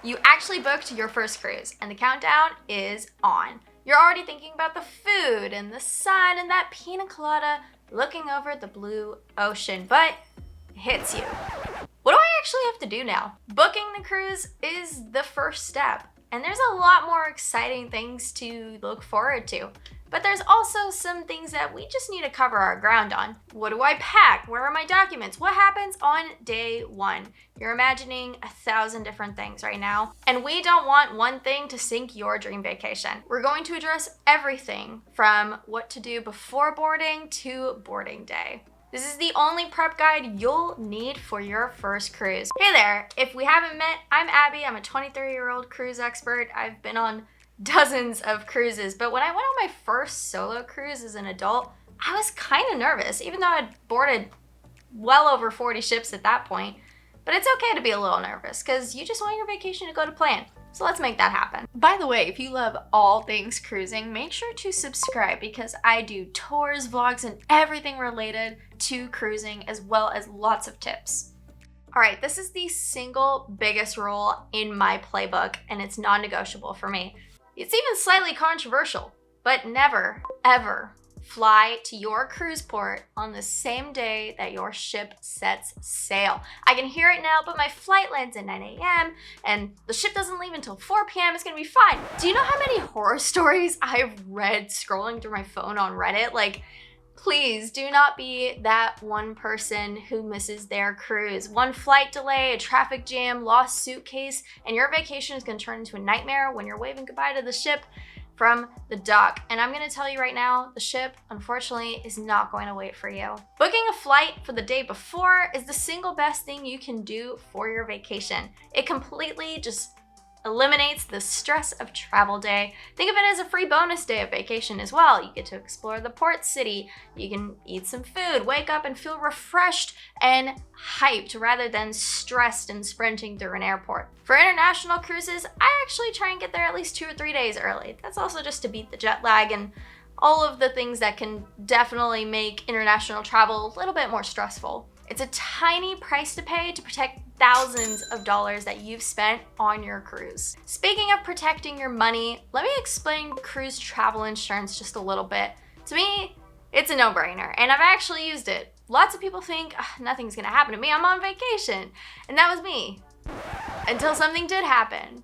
You actually booked your first cruise and the countdown is on. You're already thinking about the food and the sun and that pina colada looking over the blue ocean, but it hits you. What do I actually have to do now? Booking the cruise is the first step, and there's a lot more exciting things to look forward to. But there's also some things that we just need to cover our ground on. What do I pack? Where are my documents? What happens on day one? You're imagining 1,000 different things right now, and we don't want one thing to sink your dream vacation. We're going to address everything from what to do before boarding to boarding day. This is the only prep guide you'll need for your first cruise. Hey there, if we haven't met, I'm Abby. I'm a 23-year-old cruise expert. I've been on dozens of cruises, but when I went on my first solo cruise as an adult, I was kind of nervous, even though I'd boarded well over 40 ships at that point. But it's okay to be a little nervous because you just want your vacation to go to plan. So let's make that happen. By the way, if you love all things cruising, make sure to subscribe because I do tours, vlogs, and everything related to cruising, as well as lots of tips. All right, this is the single biggest rule in my playbook, and it's non-negotiable for me. It's even slightly controversial, but never, ever fly to your cruise port on the same day that your ship sets sail. I can hear it now, but my flight lands at 9 a.m. and the ship doesn't leave until 4 p.m. It's gonna be fine. Do you know how many horror stories I've read scrolling through my phone on Reddit? Like, please do not be that one person who misses their cruise. One flight delay, a traffic jam, lost suitcase, and your vacation is gonna turn into a nightmare when you're waving goodbye to the ship from the dock. And I'm gonna tell you right now, the ship, unfortunately, is not going to wait for you. Booking a flight for the day before is the single best thing you can do for your vacation. It completely just eliminates the stress of travel day. Think of it as a free bonus day of vacation as well. You get to explore the port city, you can eat some food, wake up and feel refreshed and hyped rather than stressed and sprinting through an airport. For international cruises, I actually try and get there at least 2 or 3 days early. That's also just to beat the jet lag and all of the things that can definitely make international travel a little bit more stressful. It's a tiny price to pay to protect thousands of dollars that you've spent on your cruise. Speaking of protecting your money, let me explain cruise travel insurance just a little bit. To me, it's a no-brainer, and I've actually used it. Lots of people think, nothing's gonna happen to me, I'm on vacation. And that was me. Until something did happen.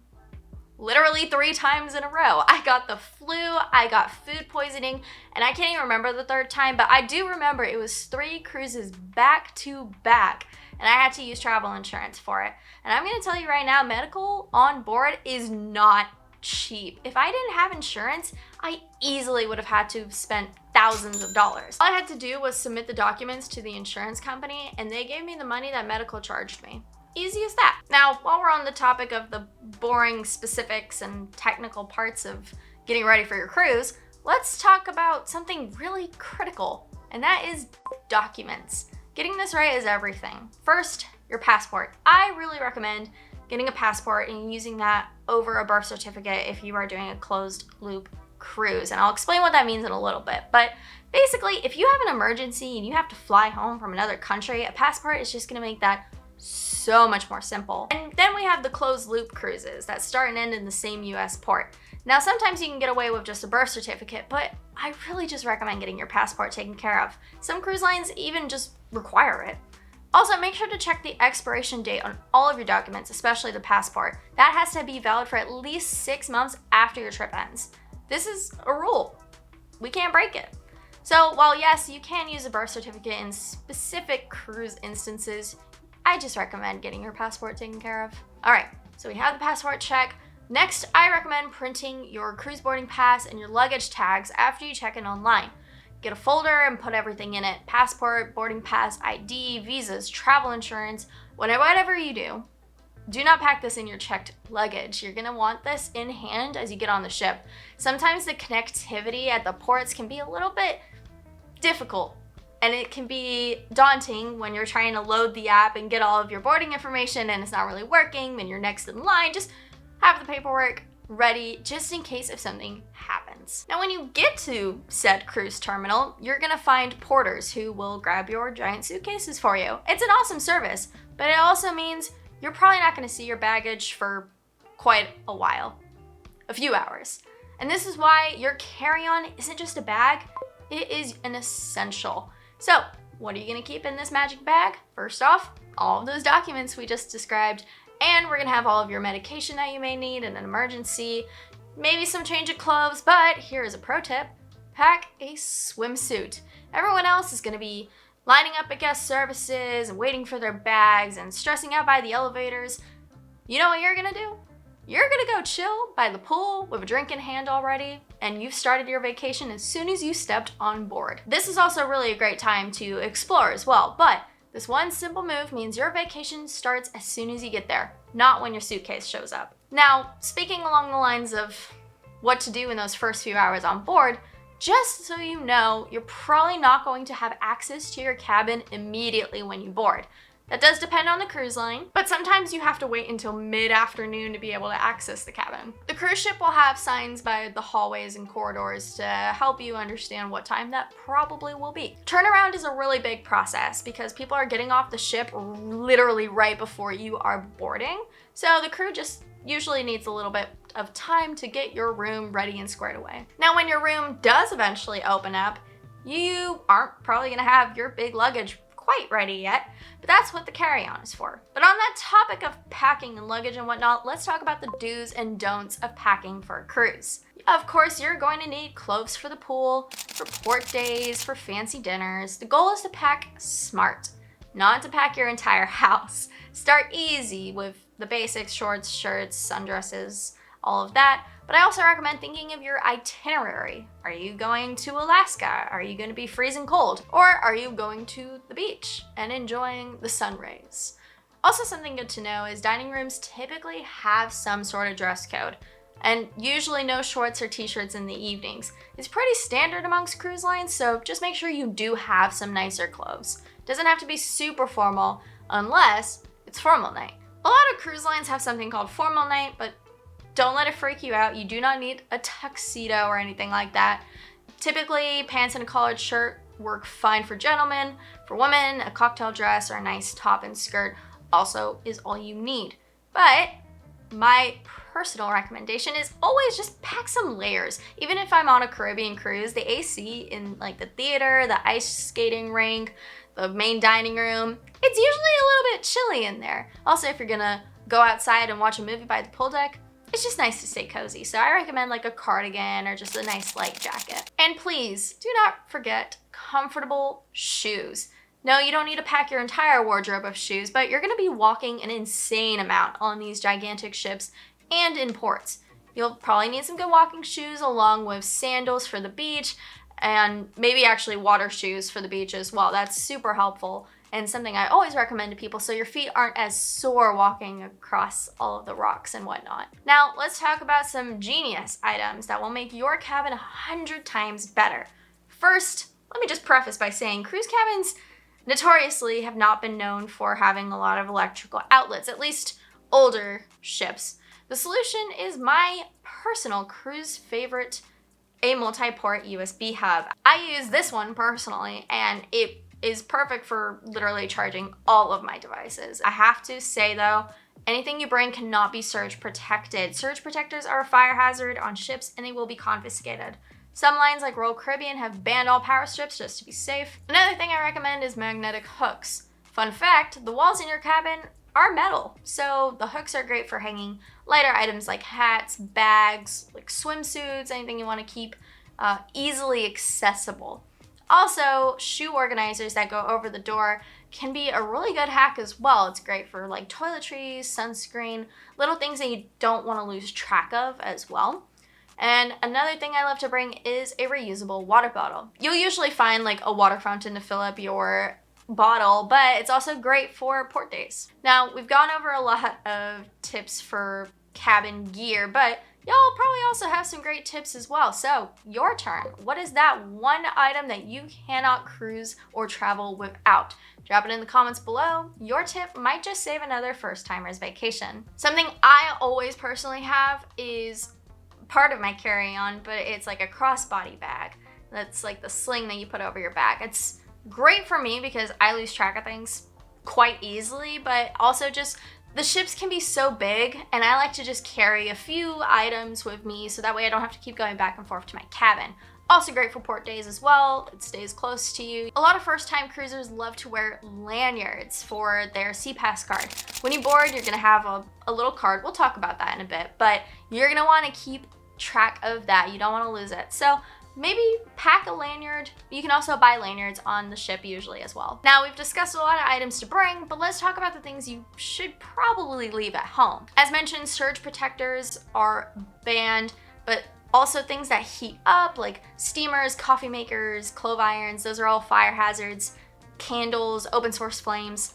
Literally 3 times in a row. I got the flu, I got food poisoning, and I can't even remember the 3rd time, but I do remember it was 3 cruises back to back, and I had to use travel insurance for it. And I'm gonna tell you right now, medical on board is not cheap. If I didn't have insurance, I easily would have had to have spent thousands of dollars. All I had to do was submit the documents to the insurance company, and they gave me the money that medical charged me. Easy as that. Now, while we're on the topic of the boring specifics and technical parts of getting ready for your cruise, let's talk about something really critical, and that is documents. Getting this right is everything. First, your passport. I really recommend getting a passport and using that over a birth certificate if you are doing a closed loop cruise, and I'll explain what that means in a little bit. But basically, if you have an emergency and you have to fly home from another country, a passport is just gonna make that so much more simple. And then we have the closed loop cruises that start and end in the same US port. Now, sometimes you can get away with just a birth certificate, but I really just recommend getting your passport taken care of. Some cruise lines even just require it. Also, make sure to check the expiration date on all of your documents, especially the passport. That has to be valid for at least 6 months after your trip ends. This is a rule. We can't break it. So while yes, you can use a birth certificate in specific cruise instances, I just recommend getting your passport taken care of. All right, so we have the passport check. Next, I recommend printing your cruise boarding pass and your luggage tags after you check in online. Get a folder and put everything in it. Passport, boarding pass, ID, visas, travel insurance, whatever you do. Do not pack this in your checked luggage. You're gonna want this in hand as you get on the ship. Sometimes the connectivity at the ports can be a little bit difficult, and it can be daunting when you're trying to load the app and get all of your boarding information and it's not really working, then you're next in line. Just have the paperwork ready just in case if something happens. Now, when you get to said cruise terminal, you're gonna find porters who will grab your giant suitcases for you. It's an awesome service, but it also means you're probably not gonna see your baggage for quite a while, a few hours. And this is why your carry-on isn't just a bag, it is an essential. So, what are you gonna keep in this magic bag? First off, all of those documents we just described, and we're gonna have all of your medication that you may need in an emergency, maybe some change of clothes, but here is a pro tip: pack a swimsuit. Everyone else is gonna be lining up at guest services and waiting for their bags and stressing out by the elevators. You know what you're gonna do? You're gonna go chill by the pool with a drink in hand already, and you've started your vacation as soon as you stepped on board. This is also really a great time to explore as well, but this one simple move means your vacation starts as soon as you get there, not when your suitcase shows up. Now, speaking along the lines of what to do in those first few hours on board, just so you know, you're probably not going to have access to your cabin immediately when you board. That does depend on the cruise line, but sometimes you have to wait until mid-afternoon to be able to access the cabin. The cruise ship will have signs by the hallways and corridors to help you understand what time that probably will be. Turnaround is a really big process because people are getting off the ship literally right before you are boarding, so the crew just usually needs a little bit of time to get your room ready and squared away. Now, when your room does eventually open up, you aren't probably gonna have your big luggage quite ready yet, but that's what the carry-on is for. But on that topic of packing and luggage and whatnot, let's talk about the do's and don'ts of packing for a cruise. Of course, you're going to need clothes for the pool, for port days, for fancy dinners. The goal is to pack smart, not to pack your entire house. Start easy with the basics: shorts, shirts, sundresses, all of that. But I also recommend thinking of your itinerary. Are you going to Alaska? Are you going to be freezing cold? Or are you going to the beach and enjoying the sun rays? Also, something good to know is dining rooms typically have some sort of dress code, and usually no shorts or t-shirts in the evenings. It's pretty standard amongst cruise lines, so just make sure you do have some nicer clothes. It doesn't have to be super formal unless it's formal night. A lot of cruise lines have something called formal night, but don't let it freak you out. You do not need a tuxedo or anything like that. Typically, pants and a collared shirt work fine for gentlemen. For women, a cocktail dress or a nice top and skirt also is all you need. But my personal recommendation is always just pack some layers. Even if I'm on a Caribbean cruise, the AC in like the theater, the ice skating rink, the main dining room, it's usually a little bit chilly in there. Also, if you're gonna go outside and watch a movie by the pool deck, it's just nice to stay cozy. So I recommend like a cardigan or just a nice light jacket. And please do not forget comfortable shoes. No, you don't need to pack your entire wardrobe of shoes, but you're gonna be walking an insane amount on these gigantic ships and in ports. You'll probably need some good walking shoes along with sandals for the beach, and maybe actually water shoes for the beach as well. That's super helpful and something I always recommend to people so your feet aren't as sore walking across all of the rocks and whatnot. Now, let's talk about some genius items that will make your cabin 100 times better. First, let me just preface by saying cruise cabins notoriously have not been known for having a lot of electrical outlets, at least older ships. The solution is my personal cruise favorite, a multi-port USB hub. I use this one personally, and it is perfect for literally charging all of my devices. I have to say though, anything you bring cannot be surge protected. Surge protectors are a fire hazard on ships and they will be confiscated. Some lines like Royal Caribbean have banned all power strips just to be safe. Another thing I recommend is magnetic hooks. Fun fact, the walls in your cabin are metal, so the hooks are great for hanging lighter items like hats, bags, like swimsuits, anything you want to keep easily accessible. Also, shoe organizers that go over the door can be a really good hack as well. It's great for like toiletries, sunscreen, little things that you don't want to lose track of as well. And another thing I love to bring is a reusable water bottle. You'll usually find like a water fountain to fill up your bottle, but it's also great for port days. Now, we've gone over a lot of tips for cabin gear, but y'all probably also have some great tips as well. So, your turn. What is that one item that you cannot cruise or travel without? Drop it in the comments below. Your tip might just save another first-timer's vacation. Something I always personally have is part of my carry-on, but it's like a crossbody bag. That's like the sling that you put over your back. It's great for me because I lose track of things quite easily, but also just The ships can be so big, and I like to just carry a few items with me so that way I don't have to keep going back and forth to my cabin. Also great for port days as well, it stays close to you. A lot of first-time cruisers love to wear lanyards for their sea pass card. When you board, you're gonna have a little card, we'll talk about that in a bit, but you're gonna wanna keep track of that, you don't wanna lose it. So maybe pack a lanyard. You can also buy lanyards on the ship usually as well. Now we've discussed a lot of items to bring, but let's talk about the things you should probably leave at home. As mentioned, surge protectors are banned, but also things that heat up like steamers, coffee makers, clove irons, those are all fire hazards. Candles, open source flames.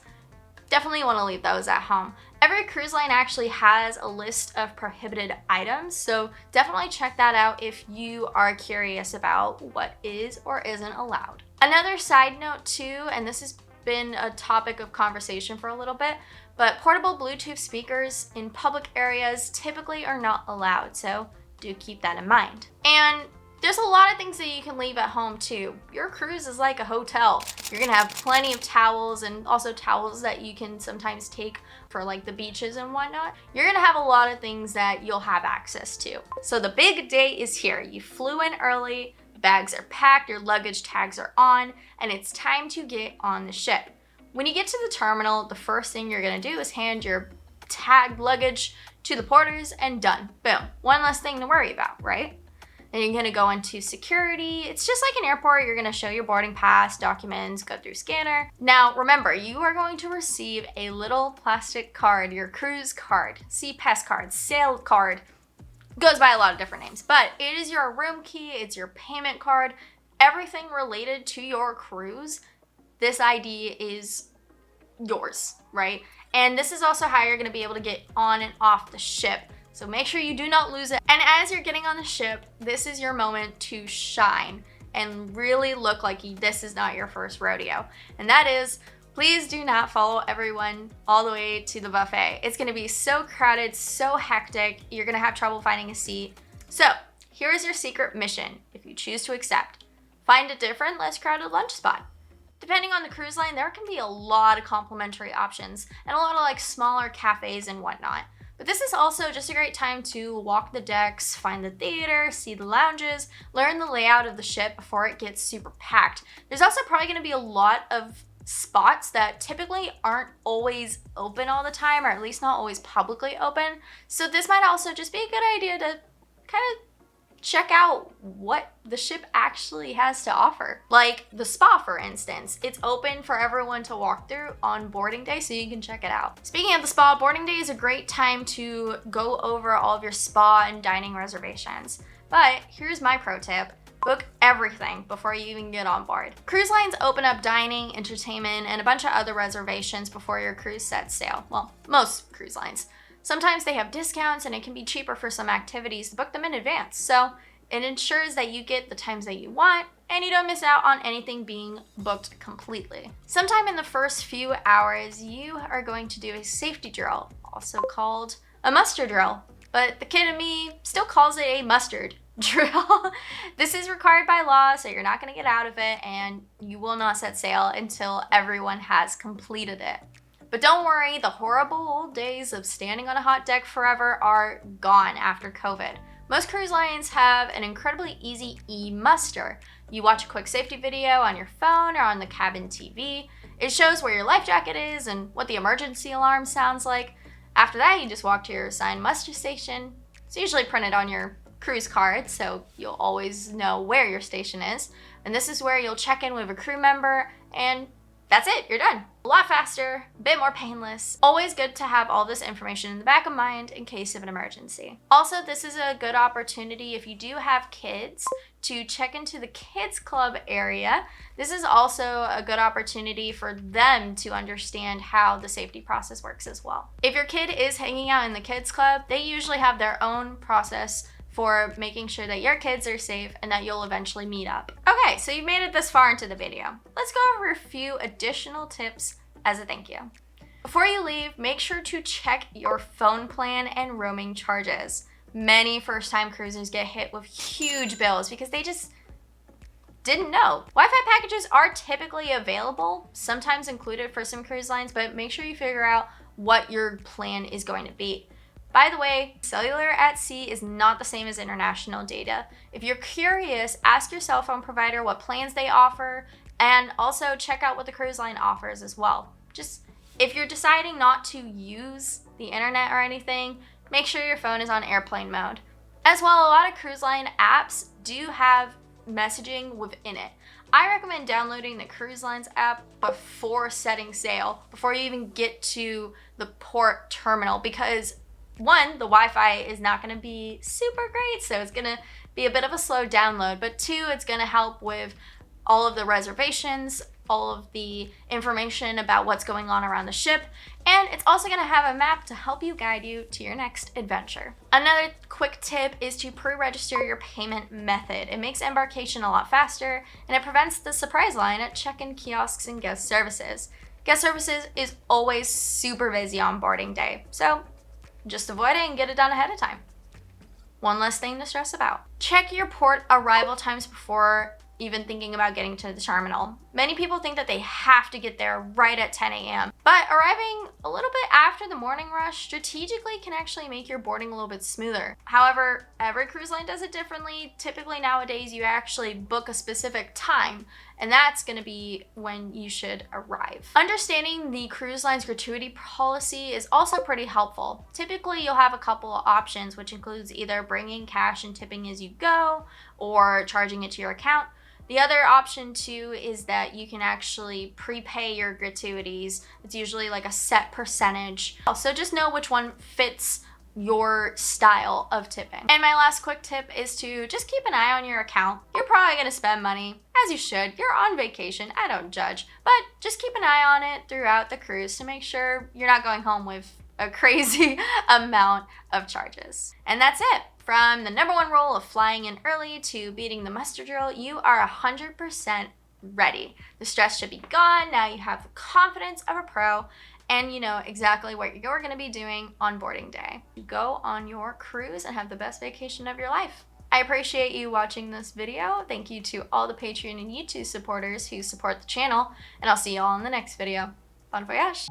Definitely want to leave those at home. Every cruise line actually has a list of prohibited items, so definitely check that out if you are curious about what is or isn't allowed. Another side note too, and this has been a topic of conversation for a little bit, but portable Bluetooth speakers in public areas typically are not allowed, so do keep that in mind. And there's a lot of things that you can leave at home too. Your cruise is like a hotel. You're gonna have plenty of towels, and also towels that you can sometimes take for like the beaches and whatnot. You're gonna have a lot of things that you'll have access to. So the big day is here. You flew in early, bags are packed, your luggage tags are on, and it's time to get on the ship. When you get to the terminal, the first thing you're gonna do is hand your tagged luggage to the porters and done. Boom. One less thing to worry about, right? Then you're gonna go into security. It's just like an airport. You're gonna show your boarding pass, documents, go through scanner. Now, remember, you are going to receive a little plastic card, your cruise card, sea pass card, sail card. Goes by a lot of different names, but it is your room key, it's your payment card, everything related to your cruise. This ID is yours, right? And this is also how you're gonna be able to get on and off the ship. So make sure you do not lose it. And as you're getting on the ship, this is your moment to shine and really look like this is not your first rodeo. And that is, please do not follow everyone all the way to the buffet. It's gonna be so crowded, so hectic, you're gonna have trouble finding a seat. So here is your secret mission, if you choose to accept. Find a different, less crowded lunch spot. Depending on the cruise line, there can be a lot of complimentary options and a lot of like smaller cafes and whatnot. But this is also just a great time to walk the decks, find the theater, see the lounges, learn the layout of the ship before it gets super packed. There's also probably gonna be a lot of spots that typically aren't always open all the time, or at least not always publicly open. So this might also just be a good idea to kind of check out what the ship actually has to offer. Like the spa, for instance. It's open for everyone to walk through on boarding day, so you can check it out. Speaking of the spa, boarding day is a great time to go over all of your spa and dining reservations. But here's my pro tip. Book everything before you even get on board. Cruise lines open up dining, entertainment, and a bunch of other reservations before your cruise sets sail. Well, most cruise lines. Sometimes they have discounts and it can be cheaper for some activities to book them in advance. So it ensures that you get the times that you want and you don't miss out on anything being booked completely. Sometime in the first few hours, you are going to do a safety drill, also called a muster drill. But the kid in me still calls it a mustard drill. This is required by law, so you're not gonna get out of it, and you will not set sail until everyone has completed it. But don't worry, the horrible old days of standing on a hot deck forever are gone after COVID. Most cruise lines have an incredibly easy e-muster. You watch a quick safety video on your phone or on the cabin TV. It shows where your life jacket is and what the emergency alarm sounds like. After that, you just walk to your assigned muster station. It's usually printed on your cruise card, so you'll always know where your station is. And this is where you'll check in with a crew member, and that's it, you're done. A lot faster, a bit more painless. Always good to have all this information in the back of mind in case of an emergency. Also, this is a good opportunity if you do have kids to check into the kids club area. This is also a good opportunity for them to understand how the safety process works as well. If your kid is hanging out in the kids club, they usually have their own process for making sure that your kids are safe and that you'll eventually meet up. Okay, so you made it this far into the video. Let's go over a few additional tips as a thank you. Before you leave, make sure to check your phone plan and roaming charges. Many first-time cruisers get hit with huge bills because they just didn't know. Wi-Fi packages are typically available, sometimes included for some cruise lines, but make sure you figure out what your plan is going to be. By the way, cellular at sea is not the same as international data. If you're curious, ask your cell phone provider what plans they offer, and also check out what the cruise line offers as well. Just if you're deciding not to use the internet or anything, make sure your phone is on airplane mode. As well, a lot of cruise line apps do have messaging within it. I recommend downloading the Cruise Lines app before setting sail, before you even get to the port terminal, because one, the Wi-Fi is not going to be super great, so it's going to be a bit of a slow download, but two, it's going to help with all of the reservations, all of the information about what's going on around the ship, and it's also going to have a map to help you guide you to your next adventure. Another quick tip is to pre-register your payment method. It makes embarkation a lot faster, and it prevents the surprise line at check-in kiosks and guest services. Guest services is always super busy on boarding day, so just avoid it and get it done ahead of time. One less thing to stress about. Check your port arrival times before even thinking about getting to the terminal. Many people think that they have to get there right at 10 a.m., but arriving a little bit after the morning rush strategically can actually make your boarding a little bit smoother. However, every cruise line does it differently. Typically nowadays you actually book a specific time, and that's gonna be when you should arrive. Understanding the cruise line's gratuity policy is also pretty helpful. Typically you'll have a couple of options, which includes either bringing cash and tipping as you go or charging it to your account. The other option too is that you can actually prepay your gratuities. It's usually like a set percentage. So just know which one fits your style of tipping. And my last quick tip is to just keep an eye on your account. You're probably gonna spend money, as you should. You're on vacation, I don't judge, but just keep an eye on it throughout the cruise to make sure you're not going home with a crazy amount of charges. And that's it. From the number one rule of flying in early to beating the muster drill, you are 100% ready. The stress should be gone. Now you have the confidence of a pro, and you know exactly what you're going to be doing on boarding day. Go on your cruise and have the best vacation of your life. I appreciate you watching this video. Thank you to all the Patreon and YouTube supporters who support the channel, and I'll see you all in the next video. Bon voyage!